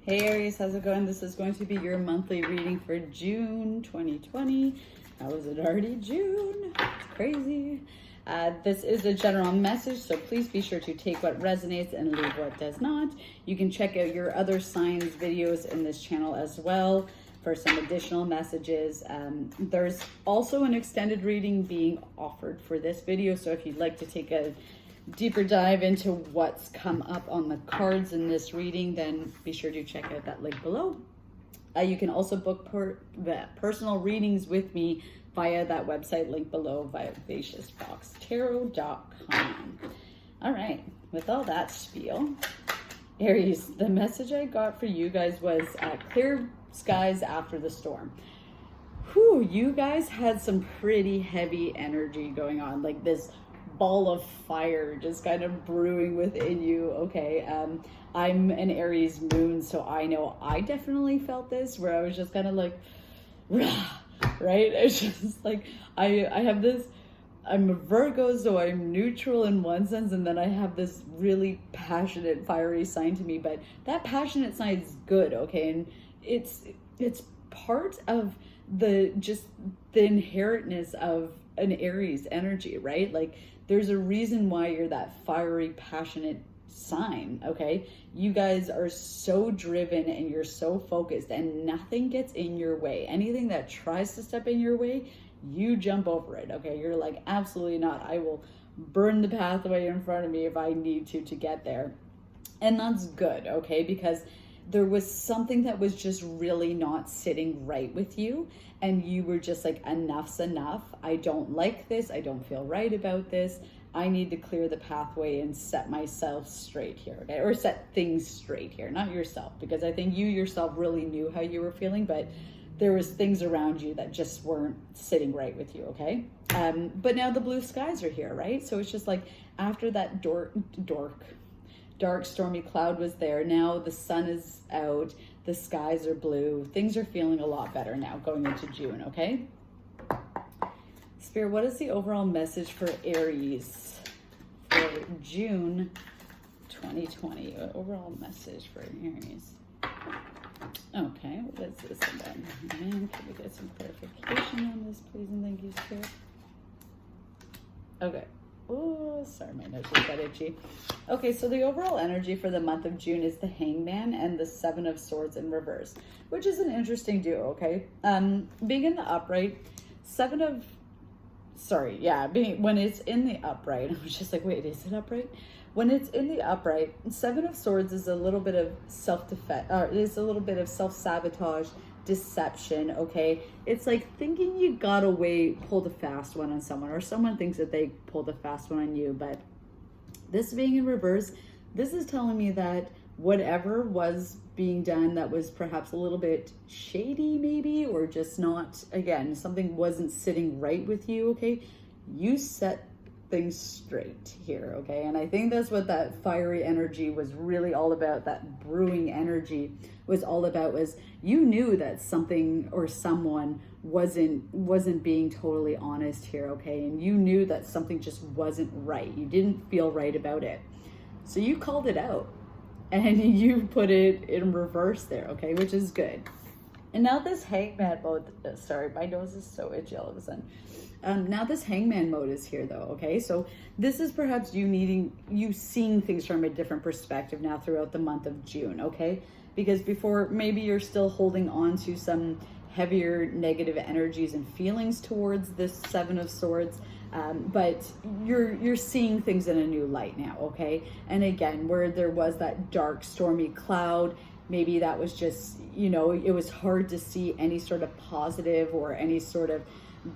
Hey Aries, how's it going? This is going to be your monthly reading for June 2020. How is it already June? It's crazy. This is a general message, so please be sure to take what resonates and leave what does not. You can check out your other signs videos in this channel as well for some additional messages. There's also an extended reading being offered for this video, so if you'd like to take a deeper dive into what's come up on the cards in this reading, then be sure to check out that link below. You can also book personal readings with me via that website link below via viciousboxtarot.com. All right, with all that spiel, Aries, the message I got for you guys was clear skies after the storm. Whew, you guys had some pretty heavy energy going on, like this ball of fire just kind of brewing within you. Okay, I'm an Aries moon, so I know I definitely felt this, where I was just kind of like, rah, right? It's just like I have this, I'm a Virgo, so I'm neutral in one sense, and then I have this really passionate fiery sign to me, but that passionate side is good, okay? And it's part of the inherentness of an Aries energy, right? Like there's a reason why you're that fiery, passionate sign, okay? You guys are so driven and you're so focused and nothing gets in your way. Anything that tries to step in your way, you jump over it, okay? You're like, absolutely not. I will burn the pathway in front of me if I need to get there. And that's good, okay? Because there was something that was just really not sitting right with you, and you were just like, enough's enough. I don't like this. I don't feel right about this. I need to clear the pathway and set myself straight here, okay? Or set things straight here, not yourself, because I think you yourself really knew how you were feeling, but there was things around you that just weren't sitting right with you, okay? But now the blue skies are here, right? So it's just like after that dark stormy cloud was there, now the sun is out, the skies are blue, things are feeling a lot better now going into June, okay? Spirit, what is the overall message for Aries for June 2020? Overall message for Aries. Okay, what is this about? Man, can we get some clarification on this, please and thank you, Spirit? Okay. Oh, sorry, my nose just got itchy. Okay, so the overall energy for the month of June is the Hangman and the Seven of Swords in reverse, which is an interesting duo, okay? Being in the upright, when it's in the upright, I was just like, wait, is it upright? When it's in the upright, Seven of Swords is a little bit of self-defense, is a little bit of self-sabotage, deception, okay? It's like thinking you got away, pulled a fast one on someone, or someone thinks that they pulled a fast one on you. But this being in reverse, this is telling me that whatever was being done that was perhaps a little bit shady maybe, or just not, again, something wasn't sitting right with you, okay? You set things straight here, okay? And I think that's what that fiery energy was really all about. That brewing energy was all about, was you knew that something or someone wasn't being totally honest here, okay? And you knew that something just wasn't right. You didn't feel right about it, so you called it out and you put it in reverse there, okay? Which is good. And now this Hangman mode, sorry, my nose is so itchy all of a sudden. Now this Hangman mode is here though, okay? So this is perhaps you seeing things from a different perspective now throughout the month of June, okay? Because before, maybe you're still holding on to some heavier negative energies and feelings towards this Seven of Swords, but you're seeing things in a new light now, okay? And again, where there was that dark stormy cloud, maybe that was just, it was hard to see any sort of positive or any sort of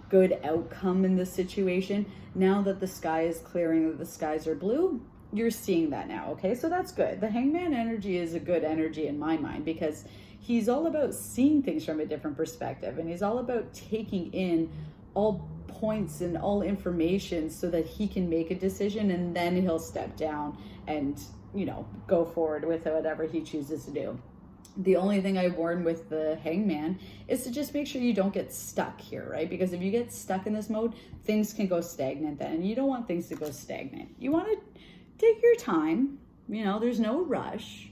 good outcome in this situation. Now that the sky is clearing, that the skies are blue, you're seeing that now, okay? So that's good. The Hangman energy is a good energy in my mind, because he's all about seeing things from a different perspective, and he's all about taking in all points and all information so that he can make a decision, and then he'll step down and go forward with whatever he chooses to do. The only thing I warn with the Hangman is to just make sure you don't get stuck here, right? Because if you get stuck in this mode, things can go stagnant then, and you don't want things to go stagnant. You want to take your time, there's no rush,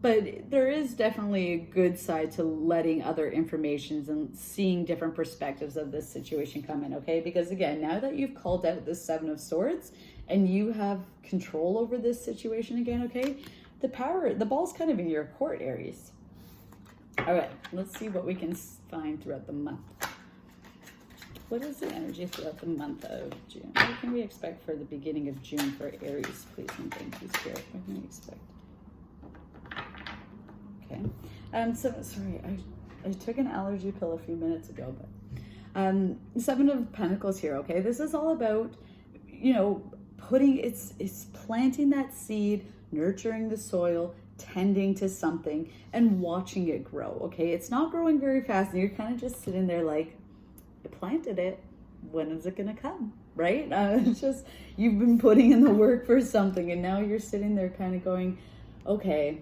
But there is definitely a good side to letting other informations and seeing different perspectives of this situation come in, okay? Because again, now that you've called out the Seven of Swords and you have control over this situation again, okay? The ball's kind of in your court, Aries. All right, let's see what we can find throughout the month. What is the energy throughout the month of June? What can we expect for the beginning of June for Aries, please and thank you, Spirit? What can we expect? Okay. So sorry, I took an allergy pill a few minutes ago, but Seven of Pentacles here, okay? This is all about, you know, it's planting that seed, nurturing the soil, tending to something, and watching it grow, okay? It's not growing very fast, and you're kind of just sitting there like, I planted it, when is it gonna come, right? It's just, you've been putting in the work for something, and now you're sitting there kind of going, okay,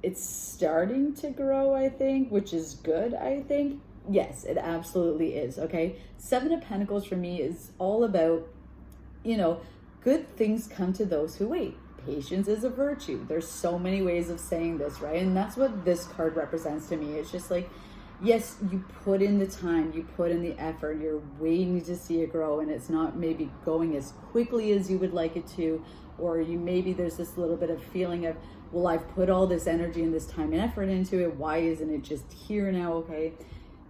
it's starting to grow, I think, which is good, I think. Yes, it absolutely is, okay? Seven of Pentacles for me is all about, you know, good things come to those who wait. Patience is a virtue. There's so many ways of saying this, right? And that's what this card represents to me. It's just like, yes, you put in the time, you put in the effort, you're waiting to see it grow, and it's not maybe going as quickly as you would like it to, or maybe there's this little bit of feeling of, well, I've put all this energy and this time and effort into it. Why isn't it just here now? Okay.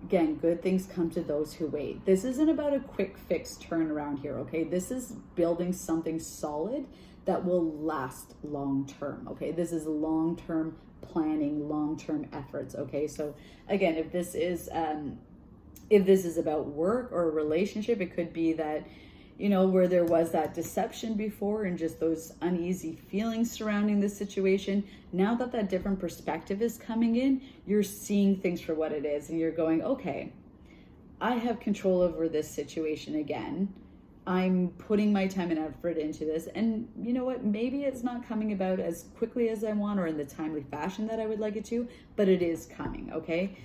Again, good things come to those who wait. This isn't about a quick fix turnaround here. Okay. This is building something solid that will last long term. Okay. This is long-term planning, long-term efforts. Okay. So again, if this is about work or a relationship, it could be that, you know, where there was that deception before and just those uneasy feelings surrounding the situation. Now that that different perspective is coming in, you're seeing things for what it is, and you're going, okay, I have control over this situation again. I'm putting my time and effort into this, and you know what? Maybe it's not coming about as quickly as I want or in the timely fashion that I would like it to, but it is coming, okay?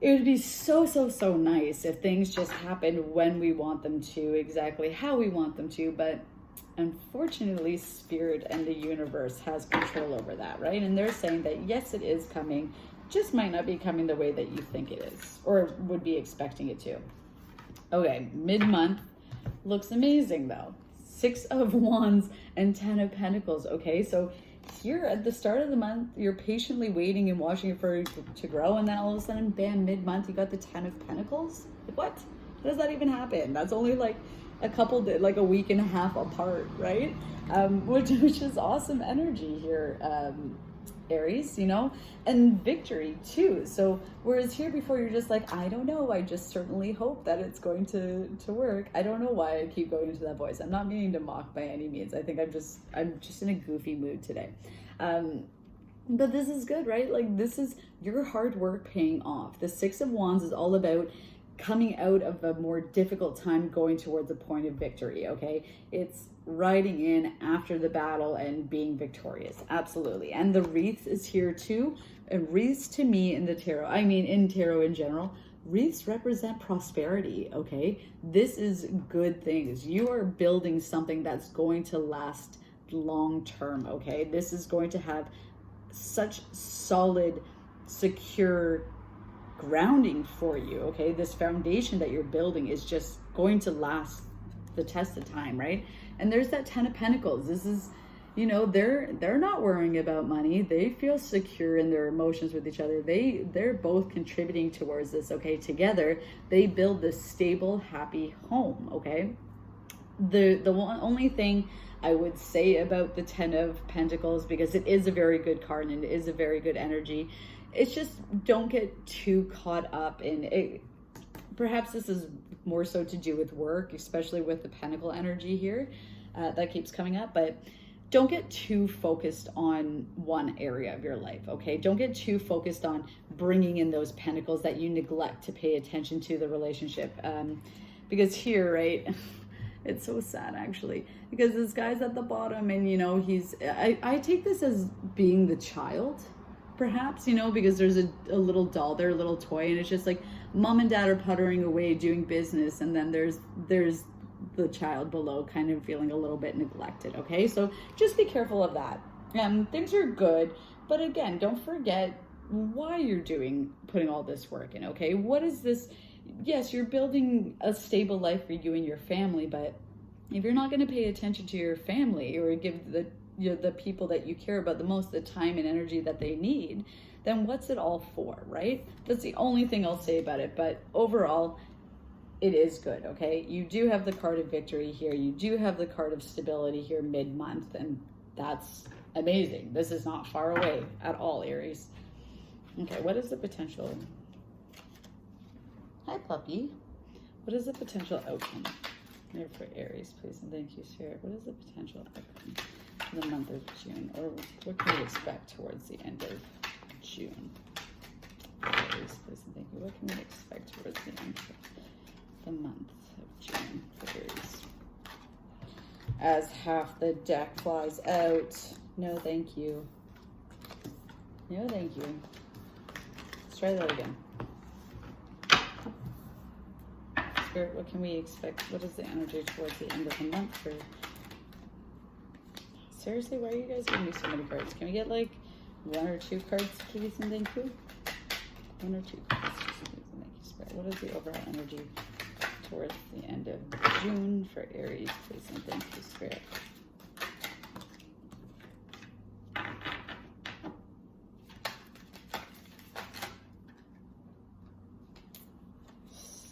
It would be so, so, so nice if things just happened when we want them to, exactly how we want them to, but unfortunately, Spirit and the universe has control over that, right? And they're saying that, yes, it is coming, just might not be coming the way that you think it is, or would be expecting it to. Okay, mid-month looks amazing, though. Six of Wands and 10 of Pentacles, okay? So here at the start of the month, you're patiently waiting and watching it for it to grow, and then all of a sudden, bam, mid-month, you got the 10 of Pentacles. Like, what? How does that even happen? That's only like like a week and a half apart, right? Which is awesome energy here, Aries, you know, and victory too. So whereas here before you're just like, I don't know, I just certainly hope that it's going to work. I don't know why I keep going into that voice. I'm not meaning to mock by any means. I think I'm just in a goofy mood today. But this is good, right? Like, this is your hard work paying off. The Six of Wands is all about coming out of a more difficult time, going towards a point of victory, okay? It's riding in after the battle and being victorious, absolutely. And the wreath is here too. And wreaths to me in the tarot, I mean in tarot in general, wreaths represent prosperity, okay? This is good things. You are building something that's going to last long term, okay? This is going to have such solid, secure grounding for you, okay? This foundation that you're building is just going to last the test of time, right? And there's that 10 of Pentacles. This is, you know, they're not worrying about money. They feel secure in their emotions with each other. They're both contributing towards this, okay? Together, they build this stable, happy home, okay? The only thing I would say about the 10 of Pentacles, because it is a very good card and it is a very good energy, it's just don't get too caught up in it. Perhaps this is more so to do with work, especially with the Pentacle energy here that keeps coming up, but don't get too focused on one area of your life, okay? Don't get too focused on bringing in those pentacles that you neglect to pay attention to the relationship. Because here, right, it's so sad actually, because this guy's at the bottom and, you know, I take this as being the child, perhaps, you know, because there's a little doll there, a little toy, and it's just like mom and dad are puttering away doing business, and then there's the child below kind of feeling a little bit neglected, okay? So just be careful of that. Things are good, But again, don't forget why you're putting all this work in, okay? What is this? Yes, you're building a stable life for you and your family, but if you're not going to pay attention to your family or give the people that you care about the most the time and energy that they need, then what's it all for, right? That's the only thing I'll say about it. But overall, it is good, okay? You do have the card of victory here. You do have the card of stability here mid-month, and that's amazing. This is not far away at all, Aries. Okay, what is the potential? Hi, puppy. What is the potential outcome here for Aries, please? And thank you, Spirit. What is the potential outcome for the month of June? Or what can we expect towards the end of June? Aries, please, and thank you. What can we expect towards the end of the month of June for Aries? As half the deck flies out. No, thank you. No, thank you. Let's try that again. Spirit, what can we expect? What is the energy towards the end of the month for... Seriously, why are you guys giving me so many cards? Can we get like 1 or 2 cards, please, and thank you? 1 or 2 cards, please, and thank you, Spirit. What is the overall energy towards the end of June for Aries, please, and thank you, Spirit?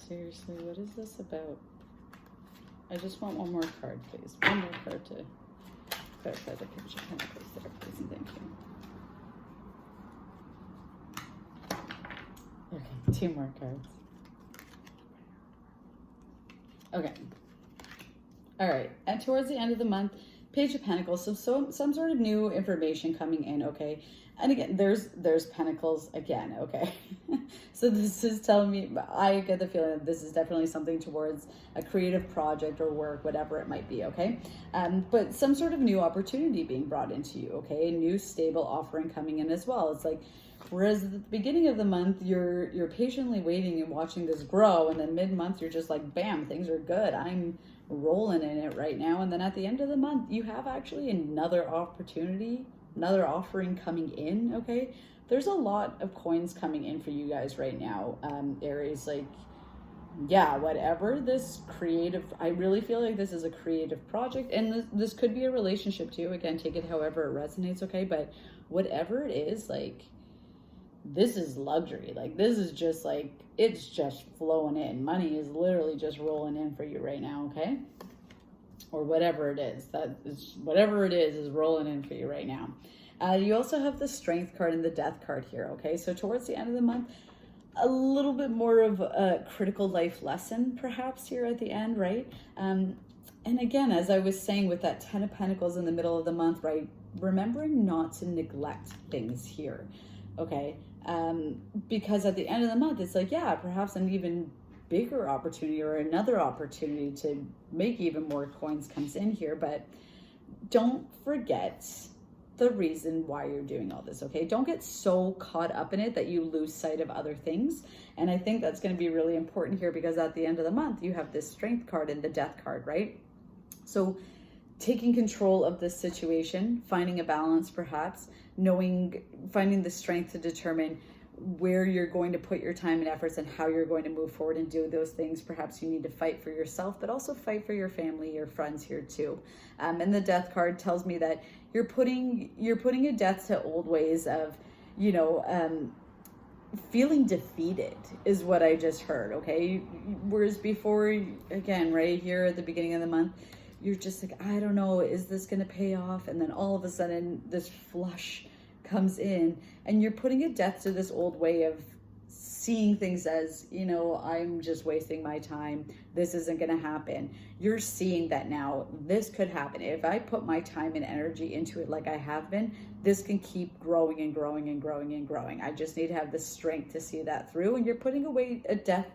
Seriously, what is this about? I just want one more card, please. One more card to clarify the picture of pentacles there, please, and thank you. Okay, 2 more cards. Okay. All right, and towards the end of the month, Page of Pentacles, so some sort of new information coming in, okay? And again, there's Pentacles again, okay? So this is telling me, I get the feeling that this is definitely something towards a creative project or work, whatever it might be, okay? But some sort of new opportunity being brought into you, okay? A new stable offering coming in as well. It's like, whereas at the beginning of the month, you're patiently waiting and watching this grow, and then mid-month, you're just like, bam, things are good. I'm rolling in it right now. And then at the end of the month, you have actually another opportunity, another offering coming in, okay? There's a lot of coins coming in for you guys right now, Aries. Like, yeah, whatever this creative, I really feel like this is a creative project, and this could be a relationship too. Again, take it however it resonates, okay? But whatever it is, like, this is luxury. Like, this is just like, it's just flowing in. Money is literally just rolling in for you right now, okay? Or whatever it is. Whatever it is rolling in for you right now. You also have the Strength card and the Death card here, okay? So towards the end of the month, a little bit more of a critical life lesson perhaps here at the end, right? And again, as I was saying with that 10 of Pentacles in the middle of the month, right? Remembering not to neglect things here, okay? Because at the end of the month, it's like, yeah, perhaps an even bigger opportunity or another opportunity to make even more coins comes in here. But don't forget the reason why you're doing all this, okay? Don't get so caught up in it that you lose sight of other things. And I think that's going to be really important here, because at the end of the month, you have this Strength card and the Death card, right? So taking control of this situation, finding a balance perhaps, finding the strength to determine where you're going to put your time and efforts and how you're going to move forward and do those things. Perhaps you need to fight for yourself, but also fight for your family, your friends here too. And the Death card tells me that you're putting a death to old ways of, feeling defeated is what I just heard, okay? Whereas before, again, right here at the beginning of the month, you're just like, I don't know, is this going to pay off? And then all of a sudden this flush comes in, and you're putting a death to this old way of seeing things as, I'm just wasting my time. This isn't going to happen. You're seeing that now. This could happen. If I put my time and energy into it like I have been, this can keep growing and growing and growing and growing. I just need to have the strength to see that through. And you're putting away a death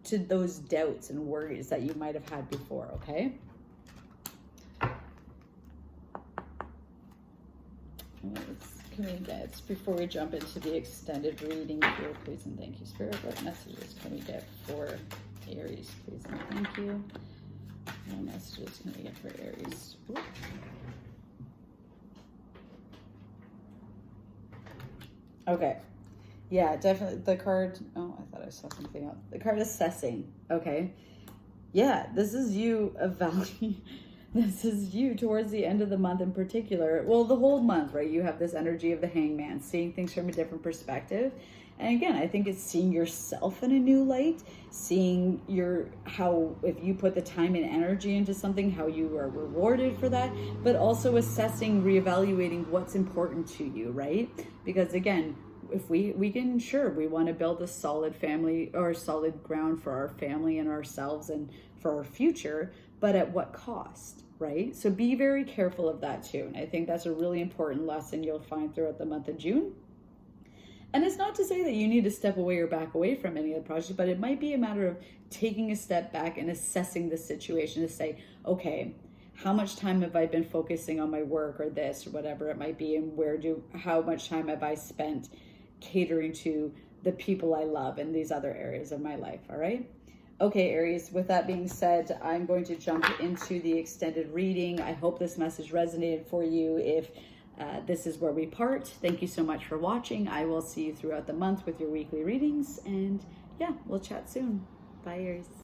to those doubts and worries that you might have had before, okay? Can we get, before we jump into the extended reading here, please and thank you, Spirit, what messages can we get for Aries, please and thank you? What messages can we get for Aries? Ooh. Okay. Yeah, definitely. The card, oh, I thought I saw something else. The card assessing. Okay. Yeah, this is you evaluating. This is you towards the end of the month in particular. Well, the whole month, right? You have this energy of the hangman, seeing things from a different perspective. And again, I think it's seeing yourself in a new light, seeing how, if you put the time and energy into something, how you are rewarded for that, but also assessing, reevaluating what's important to you, right? Because again, if we can, sure, we want to build a solid family or solid ground for our family and ourselves and for our future, but at what cost, right? So be very careful of that too. And I think that's a really important lesson you'll find throughout the month of June. And it's not to say that you need to step away or back away from any of the projects, but it might be a matter of taking a step back and assessing the situation to say, okay, how much time have I been focusing on my work or this or whatever it might be, and how much time have I spent catering to the people I love in these other areas of my life, all right? Okay, Aries, with that being said, I'm going to jump into the extended reading. I hope this message resonated for you. If this is where we part, thank you so much for watching. I will see you throughout the month with your weekly readings, and yeah, we'll chat soon. Bye, Aries.